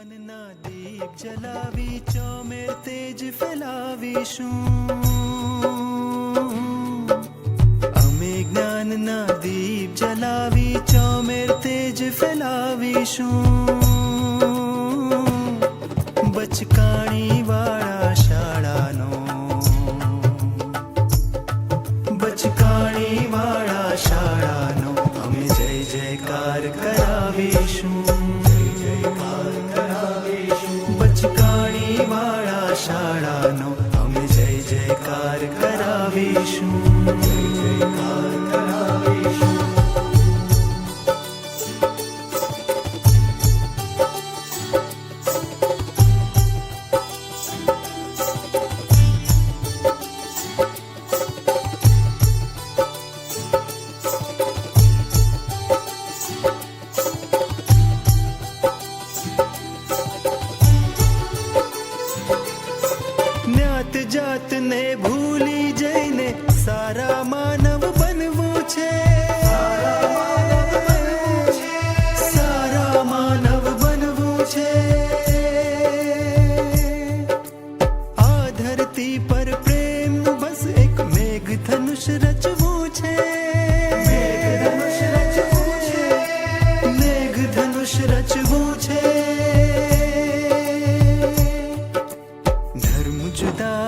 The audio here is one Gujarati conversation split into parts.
જ્ઞાનના દીપ જલાવી ચોમેર તેજ ફેલાવીશું અમે જ્ઞાનના દીપ જલાવી ચોમેર તેજ ફેલાવીશું બચકાણી વાળા શાળાનો બચકાણી વાળા શાળાનો અમે જય જયકાર કરાવીશું બચકાણી વાળા શાળાનો અમે જય જયકાર કરાવીશું જય જયકાર કરાવીશું જાત ને ભૂલી જઈને સારા માનવ બનવું છે સારા માનવ બનવું છે આ ધરતી પર પ્રેમ બસ એક મેઘ ધનુષ રચવું છે મેઘ ધનુષ રચવું છે ધર્મ જુદા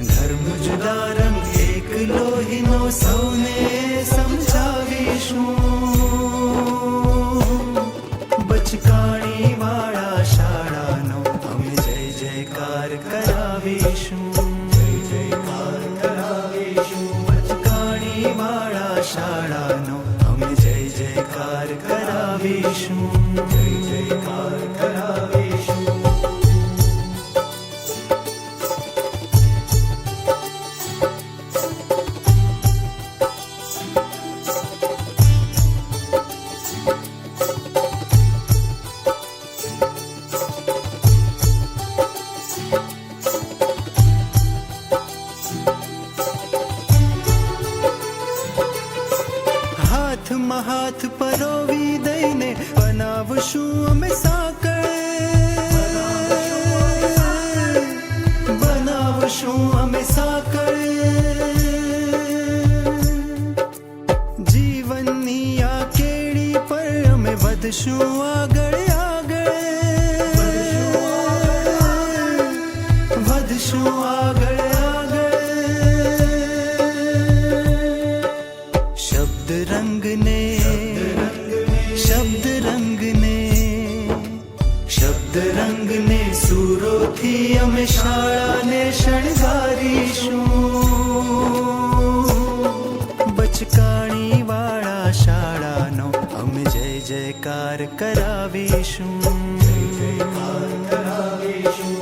ધર્મ જુદા રંગ એક લોહીનો સૌને સમજાવીશું બચકાણી વાળા શાળાનો અમે જય જયકાર કરાવીશું જય જયકાર કરાવીશું બચકાણી વાળા શાળાનો અમે જય જયકાર કરાવીશું જય જયકાર કરાવીશું હાથમાં હાથ પરોવી દઈને બનાવશું અમે સાંકળ બનાવશું અમે સાંકળ જીવનની આ કેડી પર અમે વધશું આગળ વધશું આગળ શબ્દ રંગને સૂરોથી અમે શાળાને શણગારીશું બચકાણી વાળા શાળાનો અમે જય જયકાર કરાવીશું જય જયકાર કરાવીશું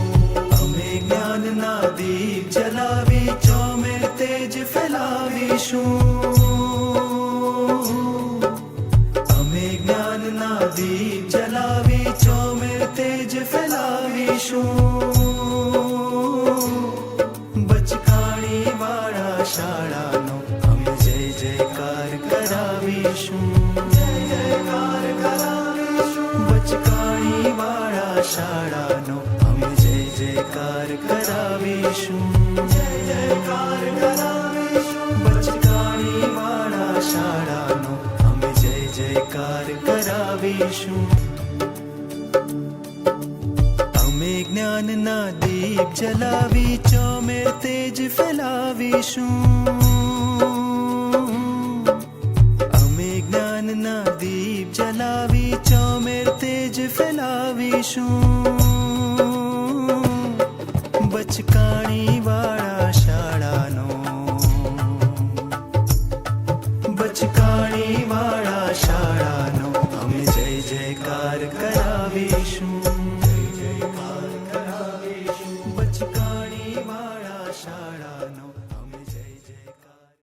અમે જ્ઞાનના દીપ જલાવી ચોમેર તેજ ફેલાવીશું અમે જ્ઞાનના દીપ જલાવી ચોમેર તેજ ફેલાવીશું બચકાણી વાળા શાળાનો અમે જય જયકાર કરાવીશું જય જયકાર કરાવીશું બચકાણી વાળા શાળાનો અમે જય જયકાર કરાવીશું જય જયકાર કરાવીશું બચકાણી વાળા શાળાનો અમે જય જયકાર કરાવીશું અમે જ્ઞાનના દીપ જલાવી ચોમેર તેજ ફેલાવીશું અમે જ્ઞાનના દીપ જલાવી ચોમેર તેજ ફેલાવીશું બચકાણી વાળા શાળાનો બચકાણી વાળા શાળાનો અમે જય જયકાર કરાવીશું